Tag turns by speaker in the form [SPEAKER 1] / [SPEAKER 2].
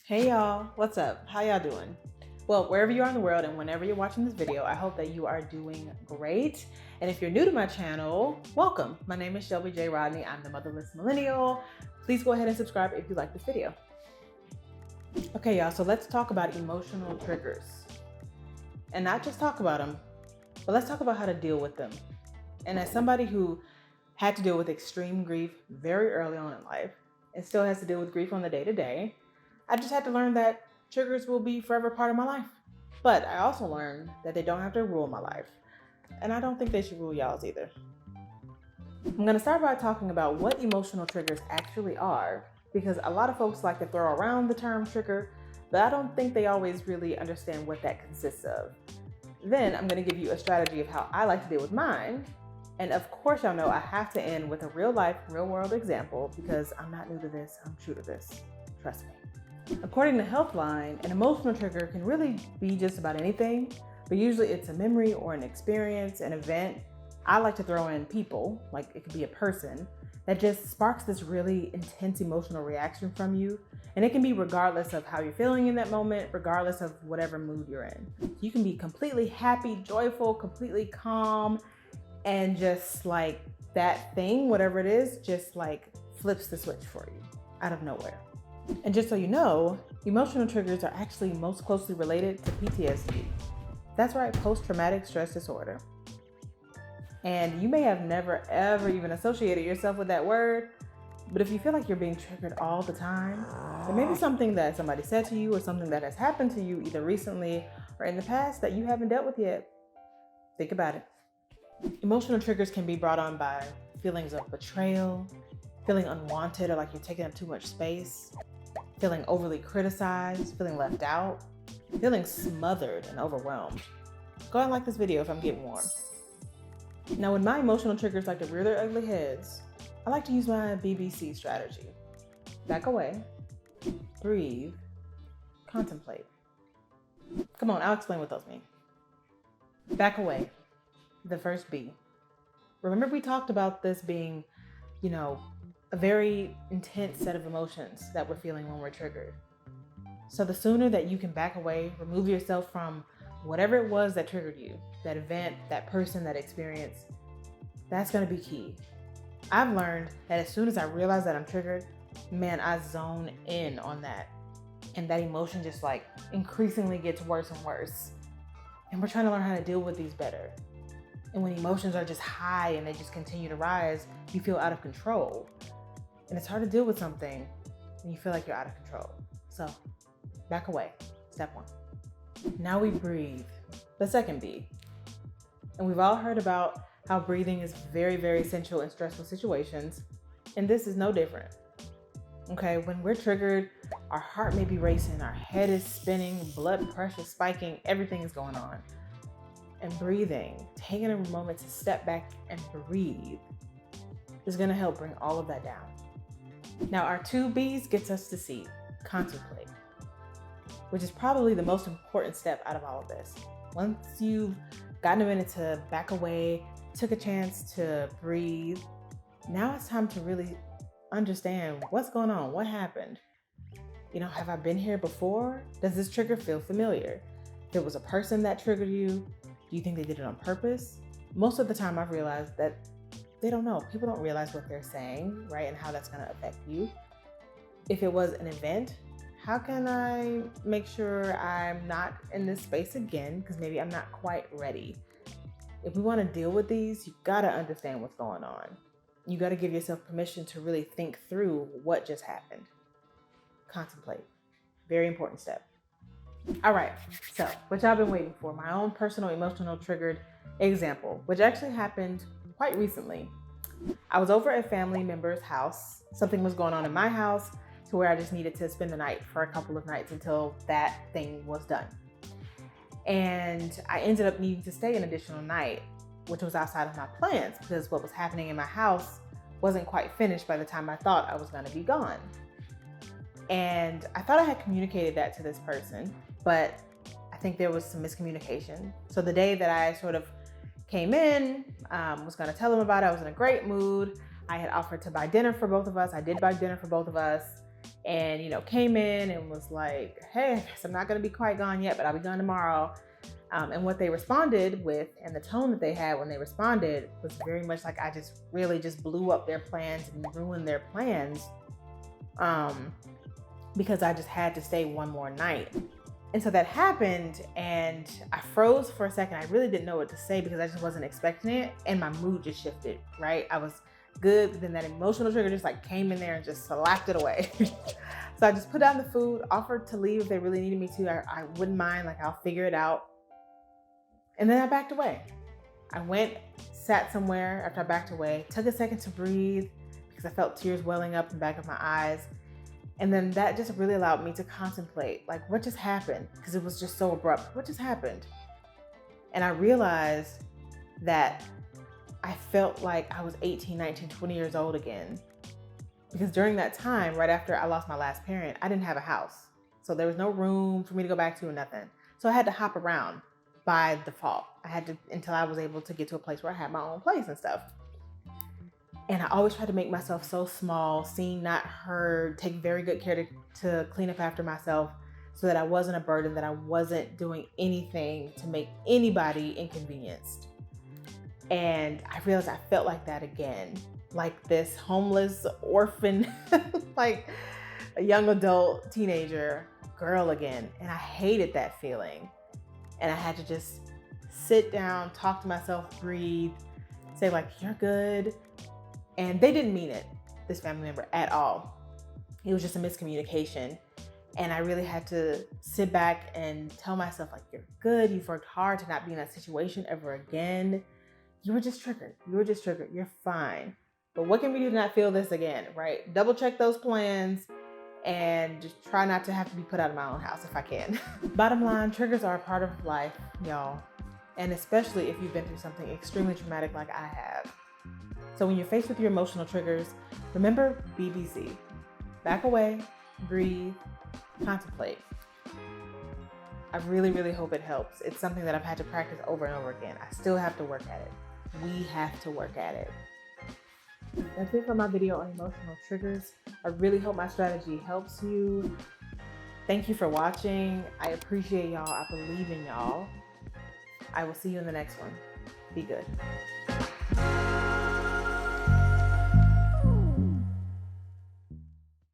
[SPEAKER 1] Hey y'all, what's up? How y'all doing? Well, wherever you are in the world and whenever you're watching this video, I hope that you are doing great. And if you're new to my channel, welcome. My name is Shelby J. Rodney. I'm the motherless millennial. Please go ahead and subscribe if you like this video. Okay, y'all, so let's talk about emotional triggers. And not just talk about them, but let's talk about how to deal with them. And as somebody who had to deal with extreme grief very early on in life and still has to deal with grief on the day-to-day, I just had to learn that triggers will be forever part of my life. But I also learned that they don't have to rule my life. And I don't think they should rule y'all's either. I'm gonna start by talking about what emotional triggers actually are, because a lot of folks like to throw around the term trigger, but I don't think they always really understand what that consists of. Then I'm gonna give you a strategy of how I like to deal with mine. And of course, y'all know I have to end with a real life, real world example, because I'm not new to this, I'm true to this. Trust me. According to Healthline, an emotional trigger can really be just about anything, but usually it's a memory or an experience, an event. I like to throw in people, like it could be a person, that just sparks this really intense emotional reaction from you. And it can be regardless of how you're feeling in that moment, regardless of whatever mood you're in. You can be completely happy, joyful, completely calm, and just like that thing, whatever it is, just like flips the switch for you out of nowhere. And just so you know, emotional triggers are actually most closely related to PTSD. That's right, post-traumatic stress disorder. And you may have never ever even associated yourself with that word, but if you feel like you're being triggered all the time, then maybe something that somebody said to you or something that has happened to you either recently or in the past that you haven't dealt with yet. Think about it. Emotional triggers can be brought on by feelings of betrayal, feeling unwanted or like you're taking up too much space, feeling overly criticized, feeling left out, feeling smothered and overwhelmed. Go and like this video if I'm getting warm. Now, when my emotional triggers like to rear their ugly heads, I like to use my BBC strategy. Back away, breathe, contemplate. Come on, I'll explain what those mean. Back away, the first B. Remember we talked about this being, a very intense set of emotions that we're feeling when we're triggered. So the sooner that you can back away, remove yourself from whatever it was that triggered you, that event, that person, that experience, that's gonna be key. I've learned that as soon as I realize that I'm triggered, man, I zone in on that. And that emotion just like increasingly gets worse and worse. And we're trying to learn how to deal with these better. And when emotions are just high and they just continue to rise, you feel out of control. And it's hard to deal with something when you feel like you're out of control. So back away, step one. Now we breathe, the second B. And we've all heard about how breathing is very, very essential in stressful situations. And this is no different. Okay, when we're triggered, our heart may be racing, our head is spinning, blood pressure spiking, everything is going on. And breathing, taking a moment to step back and breathe, is gonna help bring all of that down. Now our two B's gets us to C, contemplate, which is probably the most important step out of all of this. Once you've gotten a minute to back away, took a chance to breathe, now it's time to really understand what's going on, what happened. Have I been here before? Does this trigger feel familiar? If it was a person that triggered you, do you think they did it on purpose? Most of the time I've realized that they don't know. People don't realize what they're saying, right? And how that's gonna affect you. If it was an event, how can I make sure I'm not in this space again? Because maybe I'm not quite ready. If we wanna deal with these, you gotta understand what's going on. You gotta give yourself permission to really think through what just happened. Contemplate, very important step. All right, so what y'all been waiting for, my own personal emotional triggered example, which actually happened quite recently. I was over at a family member's house. Something was going on in my house to where I just needed to spend the night for a couple of nights until that thing was done. And I ended up needing to stay an additional night, which was outside of my plans because what was happening in my house wasn't quite finished by the time I thought I was gonna be gone. And I thought I had communicated that to this person, but I think there was some miscommunication. So the day that I sort of came in, was gonna tell them about it, I was in a great mood. I had offered to buy dinner for both of us. I did buy dinner for both of us. and, came in and was like, hey, I guess I'm not going to be quite gone yet, but I'll be gone tomorrow. And what they responded with, and the tone that they had when they responded, was very much like I just really just blew up their plans and ruined their plans, because I just had to stay one more night. And so that happened, and I froze for a second. I really didn't know what to say because I just wasn't expecting it, and my mood just shifted, right? I was good, but then that emotional trigger just like came in there and just slapped it away. So I just put down the food, offered to leave if they really needed me to. I wouldn't mind, like I'll figure it out. And then I backed away. I went, sat somewhere after I backed away, took a second to breathe because I felt tears welling up in the back of my eyes. And then that just really allowed me to contemplate, like, what just happened? Because it was just so abrupt. What just happened? And I realized that I felt like I was 18, 19, 20 years old again. Because during that time, right after I lost my last parent, I didn't have a house. So there was no room for me to go back to or nothing. So I had to hop around by default. I had to, until I was able to get to a place where I had my own place and stuff. And I always tried to make myself so small, seen, not heard, take very good care to clean up after myself so that I wasn't a burden, that I wasn't doing anything to make anybody inconvenienced. And I realized I felt like that again, like this homeless orphan, like a young adult teenager girl again. And I hated that feeling. And I had to just sit down, talk to myself, breathe, say like, you're good. And they didn't mean it, this family member, at all. It was just a miscommunication. And I really had to sit back and tell myself, like, you're good. You've worked hard to not be in that situation ever again. You were just triggered. You're fine. But what can we do to not feel this again, right? Double check those plans and just try not to have to be put out of my own house if I can. Bottom line, triggers are a part of life, y'all. And especially if you've been through something extremely traumatic like I have. So when you're faced with your emotional triggers, remember BBC. Back away, breathe, contemplate. I really, really hope it helps. It's something that I've had to practice over and over again. I still have to work at it. We have to work at it. That's it for my video on emotional triggers. I really hope my strategy helps you. Thank you for watching. I appreciate y'all. I believe in y'all. I will see you in the next one. Be good.